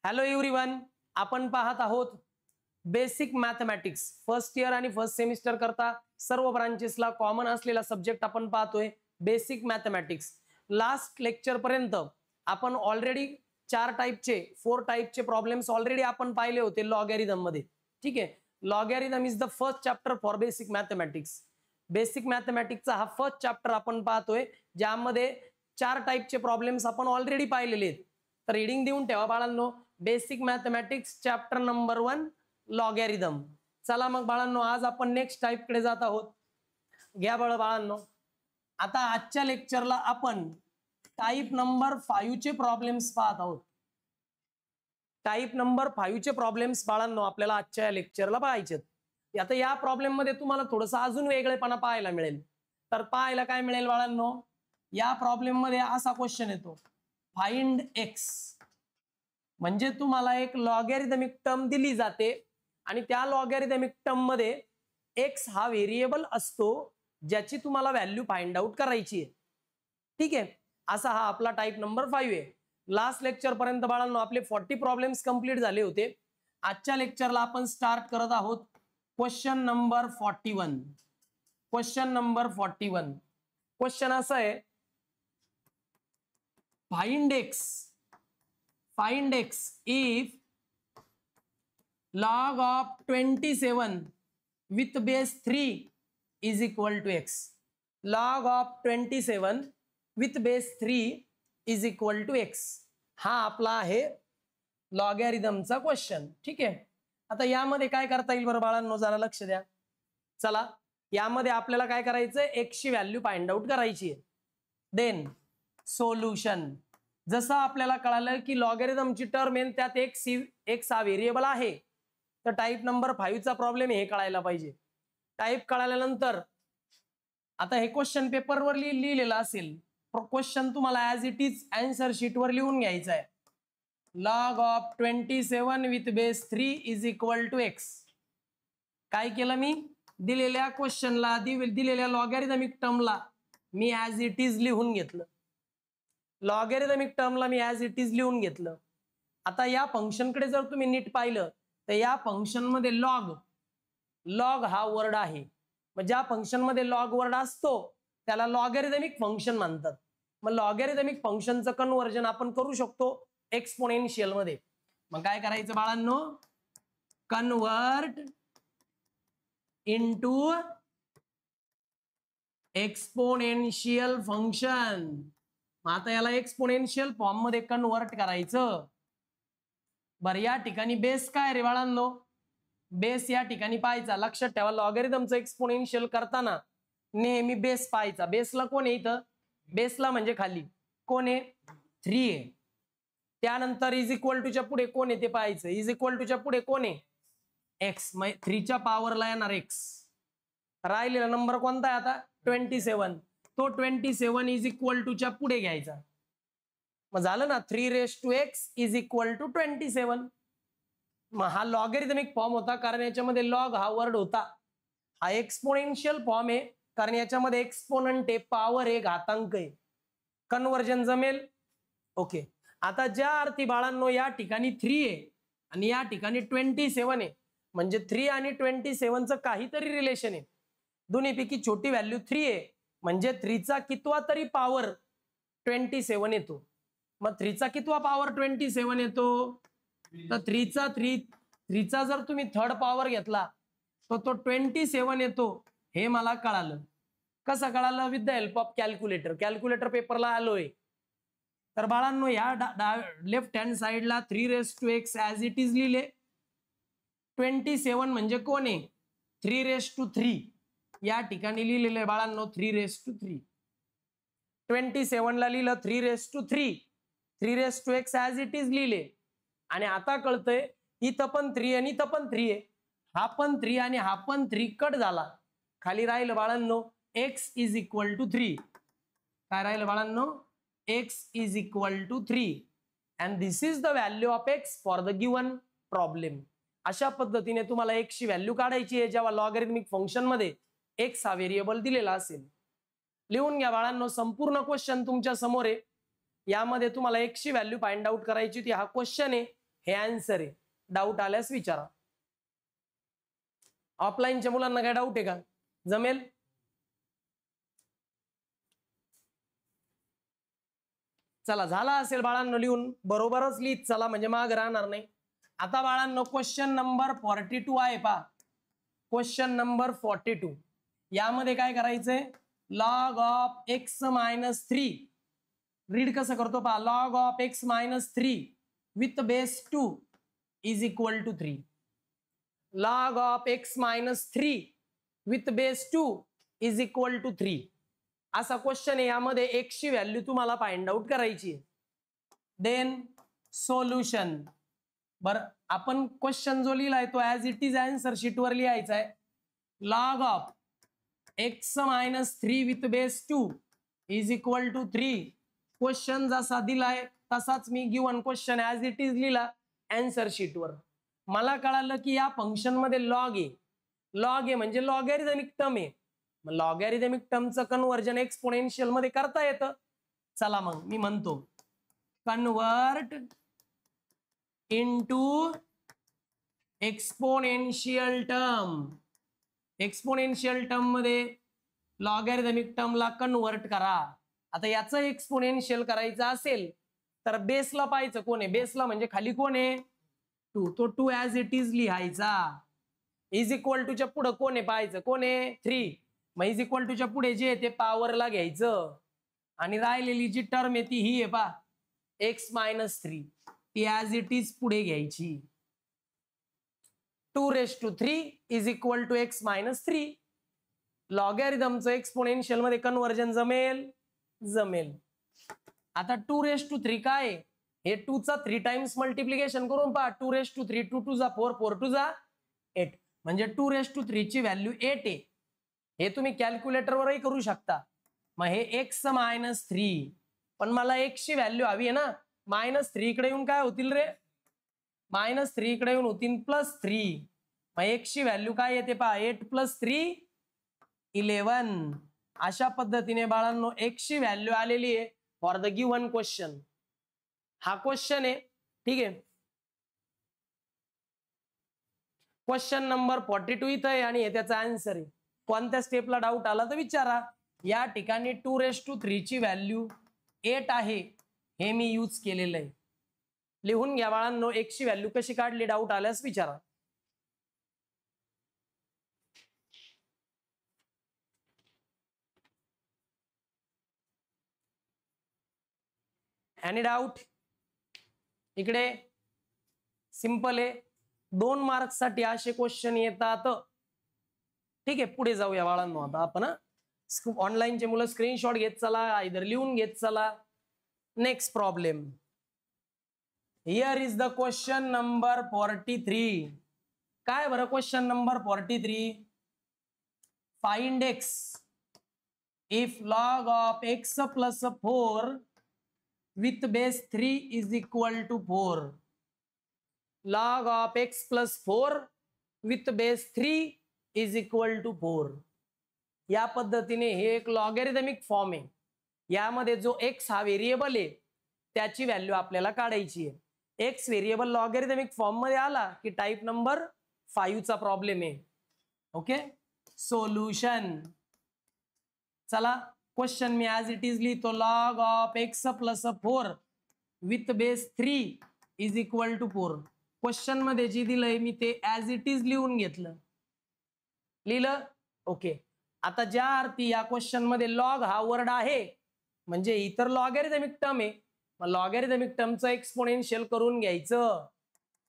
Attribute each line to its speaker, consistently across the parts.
Speaker 1: Hello everyone, आपण पाहत आहोत बेसिक मॅथमॅटिक्स फर्स्ट इयर आणि फर्स्ट सेमिस्टर करता सर्व ब्रांचेसला कॉमन असलेला सब्जेक्ट आपण पाहतोय बेसिक मॅथमॅटिक्स. लास्ट लेक्चर पर्यंत आपण ऑलरेडी फोर टाइपचे प्रॉब्लेम्स ऑलरेडी आपण पाहिले होते लॉगॅरिथम मध्ये. ठीक आहे, logarithm is the first chapter for basic mathematics. Basic मॅथमॅटिक्सचा हा फर्स्ट चॅप्टर आपण पाहतोय ज्यामध्ये 4 टाइपचे प्रॉब्लेम्स आपण ऑलरेडी पाहिलेले आहेत. तर रीडिंग देऊन ठेवा बाळांनो. Basic mathematics chapter number 1 logarithm. चला मग बाळांनो, आज आपण नेक्स्ट टाइप कडे जात आहोत. घ्या बाळांनो, आता आजच्या लेक्चरला आपण टाइप नंबर 5 चे प्रॉब्लेम्स पाहत आहोत. टाइप नंबर 5 चे प्रॉब्लेम्स बाळांनो आपल्याला आजच्या लेक्चरला पाहायचे. आता या प्रॉब्लेम मध्ये तुम्हाला थोडंसं अजून वेगळेपणा पाहायला मिळेल. तर पाहायला काय मिळेल बाळांनो, या प्रॉब्लेम मध्ये असा क्वेश्चन येतो, फाइंड एक्स. म्हणजे तुम्हाला एक लॉगॅरिथमिक टर्म दिली जाते आणि त्या लॉगॅरिथमिक टर्म मध्ये एक्स हा व्हेरिएबल असतो ज्याची तुम्हाला व्हॅल्यू फाइंड आउट करायची आहे. ठीक आहे, असा हा आपला टाइप नंबर 5 आहे. लास्ट लेक्चर पर्यंत बाळांनो आपले 40 प्रॉब्लेम्स कंप्लीट झाले होते. आजच्या लेक्चरला आपण स्टार्ट करत आहोत question number 41. Question number 41 question असा आहे, find x if log of 27 with base 3 is equal to x. log of 27 with base 3 is equal to x. हा आपला आहे लॉगॅरिथमचा क्वेश्चन. ठीक आहे, आता यामध्ये काय करता येईल बरं बाळांनो, जरा लक्ष द्या. चला, यामध्ये आपल्याला काय करायचं, x ची व्हॅल्यू फाइंड आउट करायची आहे. Then solution. जसं आपल्याला कळालं की लॉगॅरिथमची टर्म आहे त्यात एक्स हा व्हेरिएबल आहे, तर टाइप नंबर 5 चा प्रॉब्लेम हे कळायला पाहिजे. टाइप कळाल्यानंतर आता हे क्वेश्चन पेपरवर लिहिलेलं असेल, क्वेश्चन तुम्हाला ऍज इट इज आन्सर शीटवर लिहून घ्यायचा आहे. Log of 27 with base 3 is equal to x. काय केलं मी, दिलेल्या क्वेश्चनला दिलेल्या लॉगॅरिथमिक टर्मला मी ऍज इट इज लिहून घेतलं. लॉगॅरिथमिक टर्मला मी ऍज इट इज लिहून घेतलं. आता या फंक्शनकडे जर तुम्ही नीट पाहिलं तर या फंक्शन मध्ये लॉग हा वर्ड आहे. मग ज्या फंक्शन मध्ये लॉग वर्ड असतो त्याला लॉगॅरिथमिक फंक्शन म्हणतात. मग लॉगॅरिथमिक फंक्शनचं कन्व्हर्जन आपण करू शकतो एक्सपोनेन्शियल मध्ये. मग काय करायचं बाळांनो, कन्व्हर्ट इनटू एक्सपोनेन्शियल फंक्शन. मग आता याला एक्सपोनेन्शियल फॉर्म मध्ये कन्व्हर्ट करायचं. बरं, या ठिकाणी बेस काय रे बाळांनो, बेस या ठिकाणी पाहायचा. लक्षात ठेवा, लॉगॅरिथमचं एक्सपोनेन्शियल करताना नेहमी बेस पाहायचा. बेसला कोण आहे इथं, बेसला म्हणजे खाली कोण आहे, 3 आहे. त्यानंतर इज इक्वल टूच्या पुढे कोण आहे ते पाहायचं. इज इक्वल टूच्या पुढे कोण आहे, एक्स. मग 3 च्या पॉवरला येणार एक्स. राहिलेला नंबर कोणता आहे आता, 27. तो 27 इज इक्वल टू च्या पुढे घ्यायचा. मग झालं ना, 3x इज इक्वल टू 27. मग हा लॉगॅरिथमिक फॉर्म होता कारण याच्यामध्ये लॉग हा वर्ड होता. हा एक्सपोनेन्शियल फॉर्म आहे कारण याच्यामध्ये एक्सपोनंट आहे, पॉवर आहे, घातांक आहे. कन्व्हर्जन जमेल. ओके, आता ज्या अर्थी बाळांनो या ठिकाणी 3 आहे आणि या ठिकाणी 27 आहे, म्हणजे 3 आणि 27चं काहीतरी रिलेशन आहे. दोन्हीपैकी छोटी व्हॅल्यू 3 आहे म्हणजे 3 चा कितवा तरी पॉवर 27 येतो. मग 3 चा कितवा पॉवर 27 येतो, तर 3 चा जर तुम्ही थर्ड पॉवर घेतला तर तो 27 येतो. हे मला कळालं. कसं कळालं, with the help of calculator. Calculator पेपरला आलोय. तर बाळांनो या लेफ्ट हँड साइडला 3x ऍज इट इज लिहिले. 27 म्हणजे कोण आहे, 3 या ठिकाणी लिहिलेलं आहे बाळांनो 3 27 ला लिहिलं 3x ऍज इट इज लिहिले. आणि आता कळतंय इथं पण 3 आणि इथं पण 3 आहे. हा पण 3 आणि हा पण 3 कट झाला. खाली राहिलं बाळांनो x इज इक्वल टू 3. काय राहिलं बाळांनो, x is equal to 3 and this is the value of x for the given problem. अशा पद्धतीने तुम्हाला x ची व्हॅल्यू काढायची आहे जेव्हा लॉगॅरिथमिक फंक्शन मध्ये एक्स हा व्हेरिएबल दिलेला असेल. लिहून घ्या बाळांनो, संपूर्ण क्वेश्चन तुमच्या समोर आहे. यामध्ये तुम्हाला एक्स ची व्हॅल्यू फाइंड आउट करायची होती. हा क्वेश्चन आहे हे आन्सर आहे. डाऊट आल्यास विचारा. ऑफलाईनच्या मुलांना काय डाऊट आहे का? जमेल? चला, झाला असेल बाळांनो लिहून, बरोबरच लिहित चला म्हणजे माग राहणार नाही. आता बाळांनो क्वेश्चन नंबर 42 आहे पहा. क्वेश्चन नंबर 42 यामध्ये काय करायचंय? Log of x minus 3. Read कसं करतो पहा. Log of x minus 3 with base 2 is equal to 3. Log of x minus 3 with base 2 is equal to 3. असा क्वेश्चन आहे. यामध्ये x ची व्हॅल्यू तुम्हाला फाइंड आउट करायची आहे. Then solution. बरं, आपण क्वेश्चन जो लिहिलाय तो as it is answer sheet वर लिहायचा आहे. Log of x minus 3 with base 2 is equal to 3. Question जसा दिलाय तसाच मी given question as it is लिहिला आन्सर शीट वर. मला कळालं की या फंक्शन मध्ये लॉग आहे. लॉग आहे म्हणजे लॉगॅरिथमिक टर्म आहे. मग लॉगॅरिथमिक टर्मचं कन्व्हर्जन एक्सपोनेन्शियल मध्ये करता येतं. चला मग मी म्हणतो convert into exponential term. Exponential term मध्ये लॉगॅरिथमिक टर्मला कन्वर्ट करा. आता याचं एक्सपोनेन्शियल करायचं असेल तर बेसला पाहायचं कोण आहे. बेसला म्हणजे खाली कोण आहे? 2. तो 2 ऍज इट इज लिहायचा. इज इक्वल टूच्या पुढे कोण आहे पाहायचं. कोण आहे? 3. मग इज इक्वल टूच्या पुढे जे ते पॉवरला घ्यायचं आणि राहिलेली जी टर्म आहे ती ही आहे पहा x मायनस 3. ती ऍज इट इज पुढे घ्यायची. 2⁻³ is equal to x minus 3. लॉगॅरिथमचं एक्सपोनेन्शियल मध्ये कन्व्हर्जन जमेल? जमेल. आता 2⁻³ काय आहे? हे 2 चा 3 टाइम्स मल्टिप्लिकेशन करून पहा. 2⁻³ 2 2 जा 4 4 2 जा 8 म्हणजे 2⁻³ ची व्हॅल्यू 8 आहे. हे तुम्ही कॅल्क्युलेटरवरही करू शकता. मग हे x मायनस 3 पण मला x ची व्हॅल्यू हवी आहे ना. -3 इकडे येऊन काय होतील रे? -3 इकडे येऊन होतील +3. मग x ची व्हॅल्यू काय येते पहा 8 + 3 11. अशा पद्धतीने बाळांनो x ची व्हॅल्यू आलेली आहे फॉर द गिवन क्वेश्चन. हा क्वेश्चन आहे. ठीक आहे. क्वेश्चन नंबर 42 इथं आहे आणि हे त्याचा आन्सर आहे. कोणत्या स्टेपला डाऊट आला तर विचारा. या ठिकाणी 2⁻³ ची व्हॅल्यू 8 आहे हे मी यूज केलेलं आहे. लिहून घ्या बाळांनो. x ची व्हॅल्यू कशी काढली डाऊट आल्यास विचारा. Any doubt? इकडे सिंपल आहे. 2 मार्क्स साठी असे क्वेश्चन येतात. ठीक आहे, पुढे जाऊया बाळांनो. आता आपण ऑनलाईनचे मुलं स्क्रीनशॉट घेत चला, इधर लिहून घेत चला. Next problem. Here is the question number 43. काय बरं question number 43? Find x if log of x plus 4 with base 3 is equal to 4. Log of x plus 4 with base 3 is equal to 4. या पद्धतीने हे एक लॉगॅरिथमिक फॉर्म आहे. यामध्ये जो x हा व्हेरिएबल आहे त्याची व्हॅल्यू आपल्याला काढायची आहे. x व्हेरिएबल लॉगॅरिथमिक फॉर्म मध्ये आला की टाइप नंबर 5 चा प्रॉब्लेम आहे. Okay, solution. चला, क्वेश्चन मी ऍज इट इज लिहितो. Log of x plus 4 with base 3 is equal to 4. Question मध्ये जे दिलंय मी ते ऍज इट इज लिहून घेतलं. लिहिलं? ओके. आता ज्या अर्थी या क्वेश्चन मध्ये लॉग हा वर्ड आहे म्हणजे इतर लॉगॅरिथमिक टर्म आहे. मग लॉगॅरिथमिक टर्मचं एक्सपोनेन्शियल करून घ्यायचं.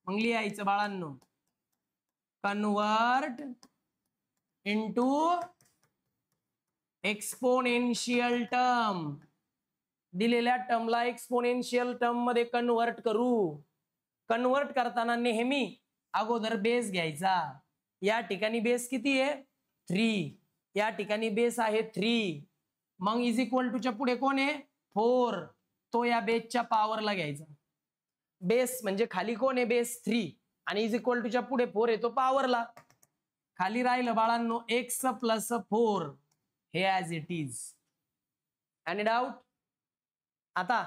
Speaker 1: मग लिहायचं बाळांनो कन्वर्ट इनटू एक्सपोनेन्शियल टर्म. दिलेल्या टर्मला एक्सपोनेन्शियल टर्म मध्ये कन्वर्ट करू. कन्वर्ट करताना नेहमी अगोदर बेस घ्यायचा. या ठिकाणी बेस किती आहे? 3. या ठिकाणी बेस आहे 3. मग इज इक्वल टूच्या पुढे कोण आहे? 4. तो या बेसच्या पॉवरला घ्यायचा. बेस म्हणजे खाली कोण आहे? बेस 3 आणि इज इक्वल टूच्या पुढे 4 आहे तो पॉवरला. खाली राहिलं बाळांनो x प्लस 4 हे as it is. Any doubt? आता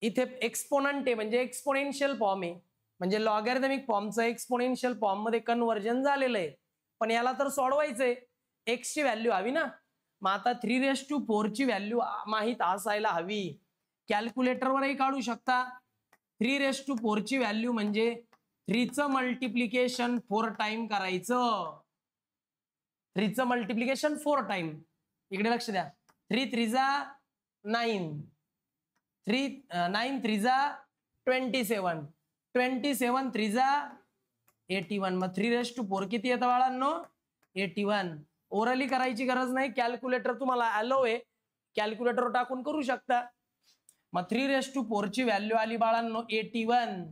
Speaker 1: इथे एक्सपोनंट आहे म्हणजे एक्सपोनेन्शियल फॉर्म आहे. म्हणजे लॉगॅरिथमिक फॉर्मचं एक्सपोनेन्शियल फॉर्म मध्ये कन्व्हर्जन झालेलं आहे, पण याला तर सोडवायचंय, एक्स ची व्हॅल्यू हवी ना. मग आता 3⁴ ची व्हॅल्यू माहित असायला हवी. कॅल्क्युलेटरवरही काढू शकता. 3⁴ ची व्हॅल्यू म्हणजे 3चं मल्टिप्लिकेशन 4 टाइम करायचं. 3चं मल्टिप्लिकेशन 4 टाइम. इकडे लक्ष द्या. 3 3 जा 9, 9 3 जा 27, 27 3 जा 81. मग 3⁴ किती येतं बाळांनो? 81. ओरली करायची गरज नाही, कॅल्क्युलेटर तुम्हाला अलाउ आहे, कॅल्क्युलेटर टाकून करू शकता. मग 3⁴ ची व्हॅल्यू आली बाळांनो 81.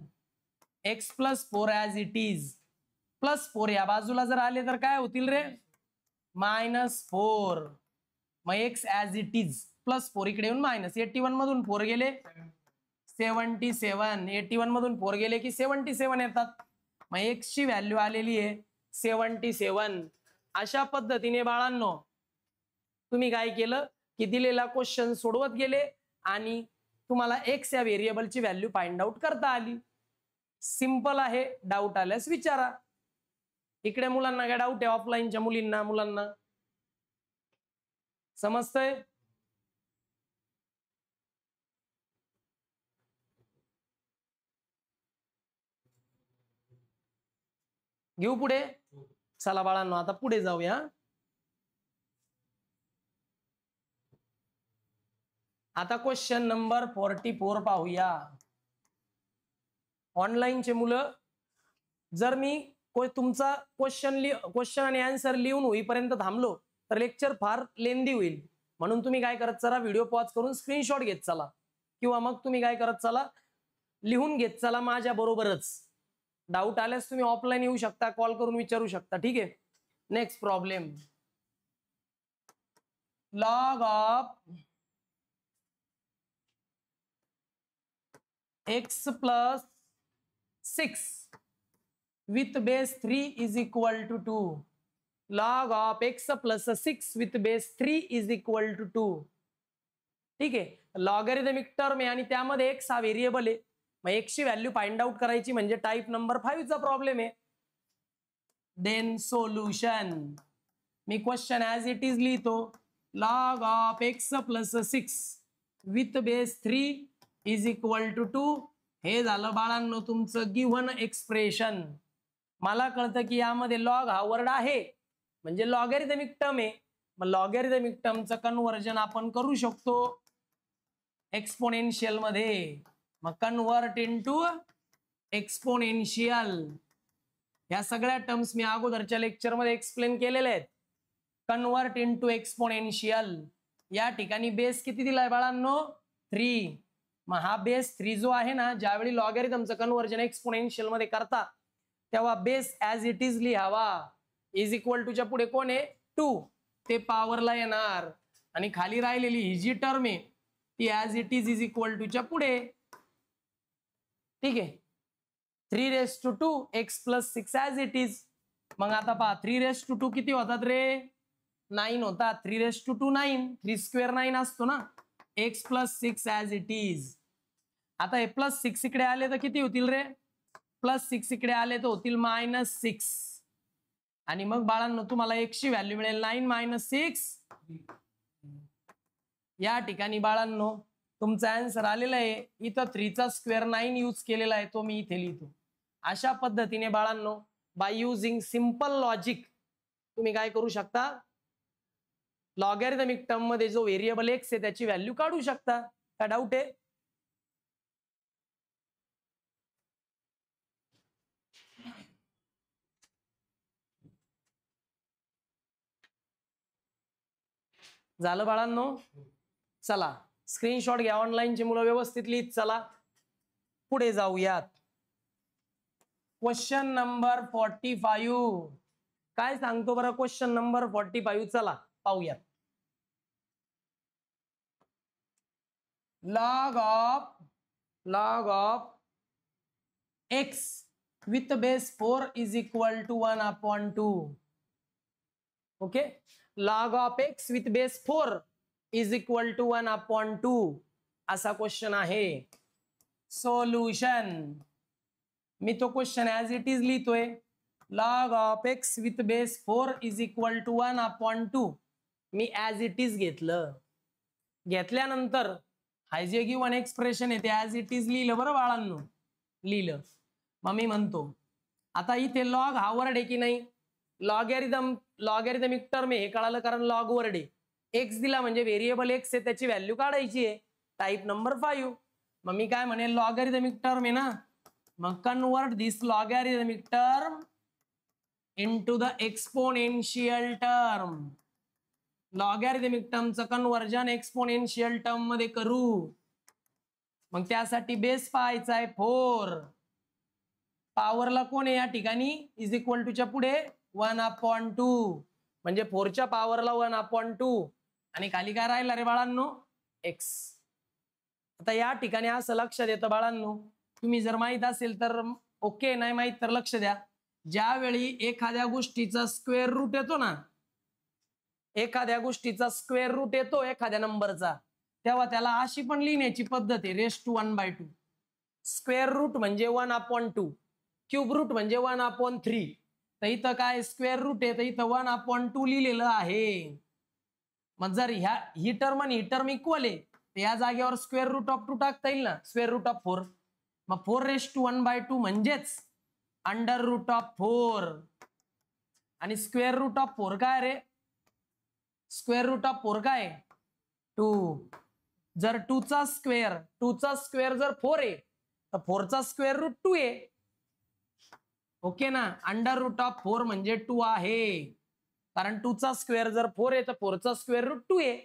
Speaker 1: x + 4 ॲज इट इज, +4 या बाजूला जर आले तर काय होतील रे? -4. मग x ॲज इट इज +4 इकडे येऊन -81 मधून 4 गेले 77, 81 मधून 4 गेले की 77 येतात. मग x ची व्हॅल्यू आलेली आहे 77. अशा पद्धतीने बाळांनो तुम्ही काय केलं की दिलेला क्वेश्चन सोडवत गेले आणि तुम्हाला x या व्हेरिएबलची व्हॅल्यू फाइंड आउट करता आली. सिंपल आहे. डाऊट आल्यास विचारा. इकडे मुलांना काय डाऊट आहे? ऑफलाईनच्या मुलांना समजतंय? घेऊ पुढे. चला बाळांनो आता पुढे जाऊया. आता क्वेश्चन नंबर 44 पाहूया. ऑनलाईनचे मुलं, जर मी तुमचा क्वेश्चन आणि आन्सर लिहून होईपर्यंत थांबलो तर लेक्चर फार लेंदी होईल. म्हणून तुम्ही काय करत चला, व्हिडिओ पॉज करून स्क्रीनशॉट घेत चला, किंवा मग तुम्ही काय करत चला, लिहून घेत चला माझ्या बरोबरच. डाऊट आल्यास तुम्ही ऑफलाईन येऊ शकता, कॉल करून विचारू शकता. ठीक आहे. Next problem. Log of x + 6 with base 3 is equal to 2. log of x + 6 with base 3 is equal to 2. ठीक आहे. लॉगॅरिथमिक टर्म आहे आणि त्यामध्ये x हा व्हेरिएबल आहे. मग x ची व्हॅल्यू फाइंड आउट करायची म्हणजे टाइप नंबर 5 चा प्रॉब्लेम आहे. Then solution. मी क्वेश्चन ॲज इट इज लिहितो. log of x + 6 with base 3 is equal to 2. हे झालं बाळांनो तुमचं गिव्हन एक्सप्रेशन. मला कळतं की यामध्ये लॉग हा वर्ड आहे म्हणजे लॉगॅरिथमिक टर्म आहे. मग लॉगॅरिथमिक टर्मचं कन्व्हर्जन आपण करू शकतो एक्सपोनेन्शियल मध्ये. मग कन्व्हर्ट इनटू एक्सपोनेन्शियल. या सगळ्या टर्म्स मी अगोदरच्या लेक्चर मध्ये एक्सप्लेन केलेले आहेत. Convert into exponential. या ठिकाणी बेस किती दिलाय बाळांनो? 3. मग हा बेस 3 जो आहे ना, ज्यावेळी लॉगॅरिथमचं कन्व्हर्जन एक्सपोनेन्शियल मध्ये करता तेव्हा बेस ॲज इट इज लिहावा. इज इक्वल टूच्या पुढे कोण आहे? 2. ते पॉवरला येणार आणि खाली राहिलेली ही जी टर्म आहे ती ॲज इट इज इक्वल टूच्या पुढे. ठीक आहे. 3⁴ x + 6 ॲज इट इज. मग आता पहा 3⁴ किती होतात रे? 9 होतात. 3⁴ 9. 3² 9 असतो ना. x + 6 as it is. आता हे +6 इकडे आले तर किती होतील रे? +6 इकडे आले तर होतील -6. आणि मग बाळांनो तुम्हाला x ची व्हॅल्यू मिळेल 9 - 6. या ठिकाणी बाळांनो तुमचा आन्सर आलेला आहे. इथं 3² 9 यूज केलेला आहे, तो मी इथे लिहितो. अशा पद्धतीने बाळांनो बाय युजिंग सिंपल लॉजिक तुम्ही काय करू शकता? लॉगॅरिथमिक टर्म मध्ये जो व्हेरिएबल x आहे त्याची व्हॅल्यू काढू शकता. काय डाऊट आहे? झालं बाळांनो? चला स्क्रीनशॉट घ्या. ऑनलाईनची मुलं व्यवस्थित लिहित चला. पुढे जाऊयात. क्वेश्चन नंबर 45 काय सांगतो बरं? क्वेश्चन नंबर 45 चला पाहूयात. log of x with base 4 is equal to 1/2. Okay. log of x with base 4 is equal to 1/2 असा क्वेश्चन आहे. सोल्युशन. मी तो क्वेश्चन ऍज इट इज लिहितोय. Log of x with base 4 is equal to 1/2. मी as it is घेतलं. घेतल्यानंतर हा जे गिव्हन एक्सप्रेशन आहे ते ऍज इट इज लिहिलं बरं बाळांनो. लिहिलं. मग मी म्हणतो आता इथे लॉग हा वर्ड आहे की नाही. लॉगॅरिथमिक टर्म आहे हे कळालं कारण लॉग वर्ड आहे. एक्स दिला म्हणजे व्हेरिएबल एक्स आहे त्याची व्हॅल्यू काढायची आहे. Type number 5. मग मी काय म्हणेल लॉगॅरिथमिक टर्म आहे ना. मग convert this logarithmic term into the exponential term. Logarithmic टर्मचं कन्वर्जन एक्सपोनेन्शियल टर्म मध्ये करू. मग त्यासाठी बेस पाहायचा आहे 4. पॉवरला कोण आहे या ठिकाणी इज इक्वल टूच्या पुढे 1/2 म्हणजे 4च्या पॉवरला 1/2 आणि खाली काय राहिला रे बाळांनो एक्स. आता या ठिकाणी असं लक्षात येतं बाळांनो तुम्ही जर माहित असेल तर ओके नाही माहित तर लक्ष द्या. ज्यावेळी एखाद्या गोष्टीचा स्क्वेअर रूट येतो ना एखाद्या गोष्टीचा स्क्वेअर रूट येतो एखाद्या नंबरचा तेव्हा त्याला अशी पण लिहिण्याची पद्धत आहे रेस टू 1/2. स्क्वेअर रूट म्हणजे 1/2 क्यूब रूट म्हणजे 1/3. तर इथं काय स्क्वेअर रूट आहे तर इथं 1/2 लिहिलेलं आहे. मग जर ही टर्म आणि ही टर्म इक्वल आहे तर या जागेवर स्क्वेअर रूट ऑफ 2 टाकता येईल ना. स्क्वेअर रूट ऑफ 4 मग 4 रेस टू 1/2 म्हणजेच अंडर रूट ऑफ 4 आणि स्क्वेअर रूट ऑफ 4 काय रे. स्क्वेअर रूट ऑफ 4 काय 2. जर 2चा स्क्वेअर जर 4 आहे तर 4चा स्क्वेअर रूट 2 आहे. ओके ना. अंडर रूट ऑफ 4 म्हणजे 2 आहे कारण 2चा स्क्वेअर जर 4 आहे तर 4चा स्क्वेअर रूट 2 आहे.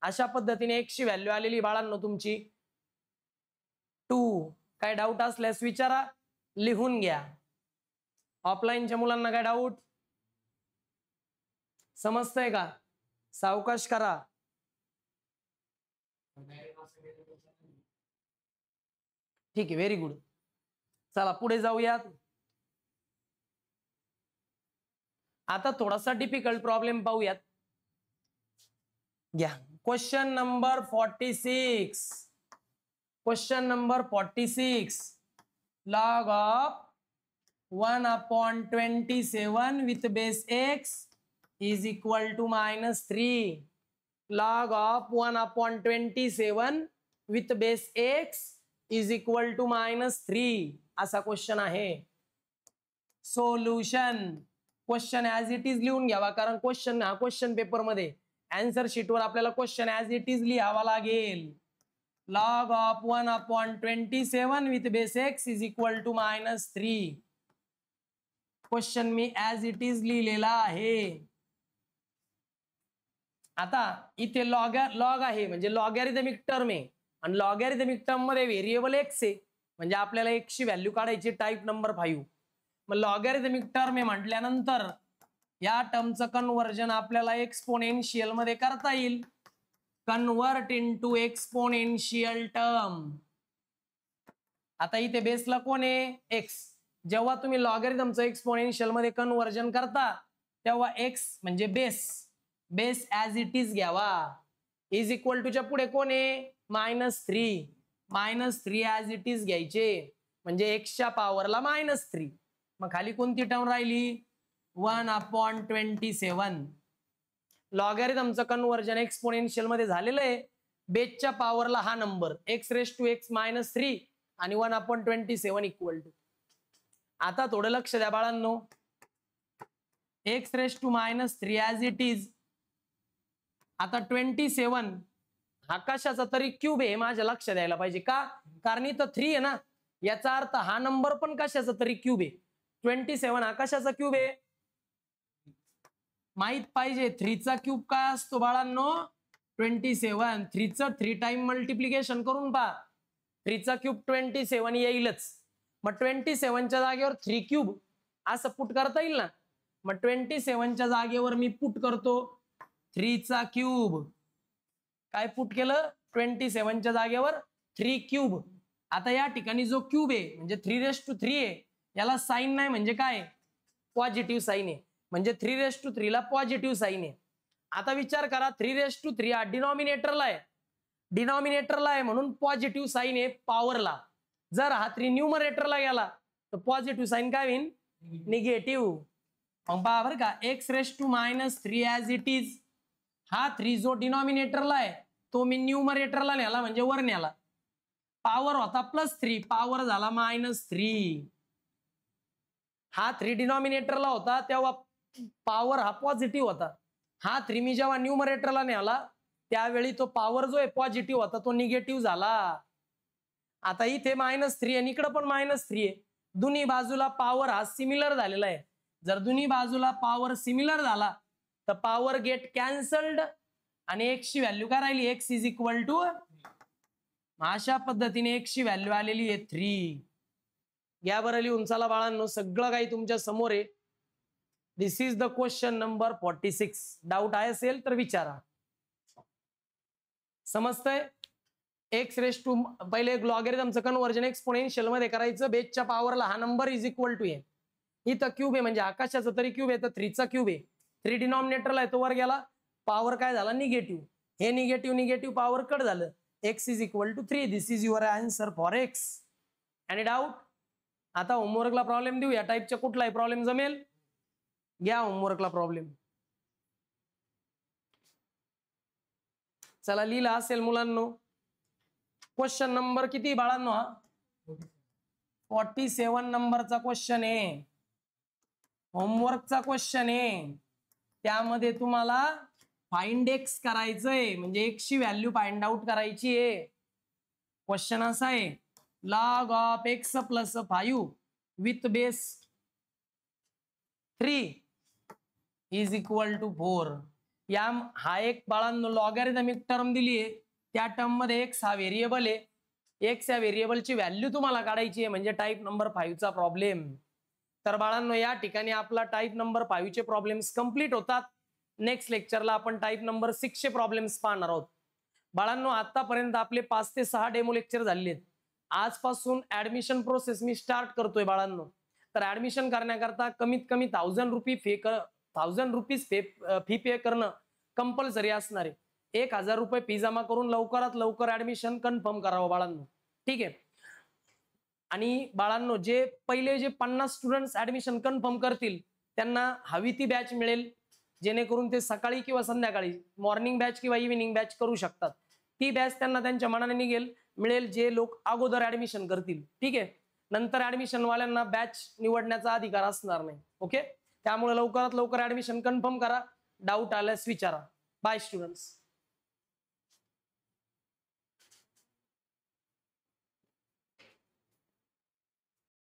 Speaker 1: अशा पद्धतीने x ची व्हॅल्यू आलेली बाळांनो तुमची 2. काय डाऊट असल्यास विचारा लिहून घ्या. ऑफलाईनच्या मुलांना काय डाऊट समजतंय का सावकाश करा. ठीक आहे व्हेरी गुड. चला पुढे जाऊयात. आता थोडासा डिफिकल्ट प्रॉब्लेम पाहूयात. घ्या question number 46. Question number 46. Log of 1/27 with base x is equal to -3. log of 1/27 with base x is equal to -3 असा क्वेश्चन आहे. Solution question as it is लिहून घ्यावा कारण क्वेश्चन पेपर मध्ये आन्सर शीटवर आपल्याला क्वेश्चन ऍज इट इज लिहावा लागेल. log of 1/27 with base x is equal to -3. Question मी ऍज इट इज लिहिलेला आहे. आता इथे लॉग आहे म्हणजे लॉगॅरिथमिक टर्म आहे आणि लॉगॅरिथमिक टर्म मध्ये व्हेरिएबल एक्स आहे म्हणजे आपल्याला एक्स ची व्हॅल्यू काढायची टाईप नंबर 5. मग लॉगॅरिथमिक टर्म आहे म्हटल्यानंतर या टर्मचं कन्वर्जन आपल्याला एक्सपोनेन्शियल मध्ये करता येईल. Convert into exponential term. आता इथे बेसला कोण आहे एक्स. जेव्हा तुम्ही लॉगॅरिथमचं एक्सपोनेन्शियल मध्ये कन्वर्जन करता तेव्हा एक्स म्हणजे बेस ऍज इट इज घ्यावा. इज इक्वल टूच्या पुढे कोण आहे -3. -3 ऍज इट इज घ्यायचे म्हणजे एक्सच्या पॉवरला -3. मग खाली कोणती टर्म राहिली 1/27. लॉगॅरिथमचं कन्वर्जन एक्सपोनेन्शियल मध्ये झालेलं आहे. बेसच्या पॉवरला हा नंबर x⁻³ आणि 1/27 इक्वल टू. आता थोडं लक्ष द्या बाळांनो. x⁻³ as it is. आता 27 हा कशाचा तरी क्यूब आहे माझ्या लक्षात द्यायला पाहिजे का कारण इथं 3 आहे ना याचा अर्थ हा नंबर पण कशाचा तरी क्यूब आहे. 27 हा कशाचा क्यूब आहे माहित पाहिजे. 3चा क्यूब काय असतो बाळांनो 27. 3चं 3 टाइम मल्टिप्लिकेशन करून पहा 3चा क्यूब 27 येईलच. मग 27च्या जागेवर 3 क्यूब असं पुट करता येईल ना. मग 27च्या जागेवर मी पुट करतो 3चा क्यूब. काय पुट केलं 27च्या जागेवर 3 क्यूब. आता या ठिकाणी जो क्यूब आहे म्हणजे 3⁻³ आहे याला साईन नाही म्हणजे काय पॉझिटिव्ह साईन आहे म्हणजे 3⁻³ ला पॉझिटिव्ह साईन आहे. आता विचार करा 3⁻³ हा डिनॉमिनेटरला आहे म्हणून पॉझिटिव्ह साईन आहे पॉवरला. जर हा 3 न्यूमरेटरला गेला तर पॉझिटिव्ह साईन काय होईल निगेटिव्ह. मग पहा बरं का x⁻³ ॲज इट इज, हा 3 जो डिनॉमिनेटरला आहे तो मी न्यूमरेटरला नेला म्हणजे वर नेला. पॉवर होता +3, पॉवर झाला -3. हा 3 डिनॉमिनेटरला होता तेव्हा पॉवर हा पॉझिटिव्ह होता. हा 3 मी जेव्हा न्यूमरेटरला नेला त्यावेळी तो पॉवर जो आहे पॉझिटिव्ह होता तो निगेटिव्ह झाला. आता इथे -3 आणि इकडे पण -3 आहे. दोन्ही बाजूला पॉवर हा सिमिलर झालेला आहे. जर दोन्ही बाजूला पॉवर सिमिलर झाला तर पॉवर गेट कॅन्सल्ड आणि x ची व्हॅल्यू काय राहिली x = अशा पद्धतीने x ची व्हॅल्यू आलेली आहे 3. या बरं लिहून चला बाळांनो, सगळं काही तुमच्या समोर आहे. This is the question number 46. Doubt आहे असेल तर विचारा. समजतंय? पहिले लॉगॅरिथमचं कन्व्हर्जन एक्सपोनेन्शियल मध्ये करायचं. बेसच्या पॉवरला हा नंबर = इथं क्यूब आहे म्हणजे आकाशाचं तरी क्यूब आहे तर 3 चा क्यूब आहे. 3 डिनॉमिनेटरला आहे तो वर गेला, पॉवर काय झाला निगेटिव्ह. हे निगेटिव्ह पॉवर कट झालं. x = 3. This is your answer for x. Any doubt? आता होमवर्कला प्रॉब्लेम देऊ. या टाईपच्या कुठलाही प्रॉब्लेम जमेल? घ्या होमवर्कला प्रॉब्लेम. चला लिहिला असेल मुलांनो. क्वेश्चन नंबर किती बाळांनो? हा 47 नंबरचा क्वेश्चन आहे. होमवर्कचा क्वेश्चन आहे. त्यामध्ये तुम्हाला फाइंड x करायचंय म्हणजे x ची व्हॅल्यू फाइंड आउट करायची आहे. क्वेश्चन असा आहे log of x + 5 with base 3 = 4. हा एक बाळांनो लॉगॅरिथमिक टर्म दिली आहे. त्या टर्म मध्ये x हा व्हेरिएबल आहे. x या व्हेरिएबलची व्हॅल्यू तुम्हाला काढायची आहे म्हणजे टाईप नंबर 5 चा प्रॉब्लेम. तर बाळांनो या ठिकाणी आपला टाईप नंबर 5 चे प्रॉब्लेम्स कंप्लीट होतात. नेक्स्ट लेक्चरला आपण टाईप नंबर 6 चे प्रॉब्लेम्स पाहणार आहोत. बाळांनो आतापर्यंत आपले 5 ते 6 डेमो लेक्चर झालेले आहेत. आजपासून ऍडमिशन प्रोसेस मी स्टार्ट करतोय बाळांनो. तर ऍडमिशन करण्याकरता कमीत कमी 1000 रुपीज फी पे करणं कंपल्सरी असणार आहे. 1000 रुपये फी जमा करून लवकरात लवकर ऍडमिशन कन्फर्म करावं बाळांनो. ठीक आहे. आणि बाळांनो जे पहिले 50 स्टुडंट्स ऍडमिशन कन्फर्म करतील त्यांना हवी ती बॅच मिळेल, जेणेकरून ते सकाळी किंवा संध्याकाळी मॉर्निंग बॅच किंवा इव्हिनिंग बॅच करू शकतात. ती बॅच त्यांना त्यांच्या मनाने मिळेल जे लोक अगोदर ऍडमिशन करतील. ठीक आहे. नंतर ऍडमिशन वाल्यांना बॅच निवडण्याचा अधिकार असणार नाही. ओके. त्यामुळे लवकरात लवकर ऍडमिशन कन्फर्म करा. डाऊट आल्यास विचारा. Bye students.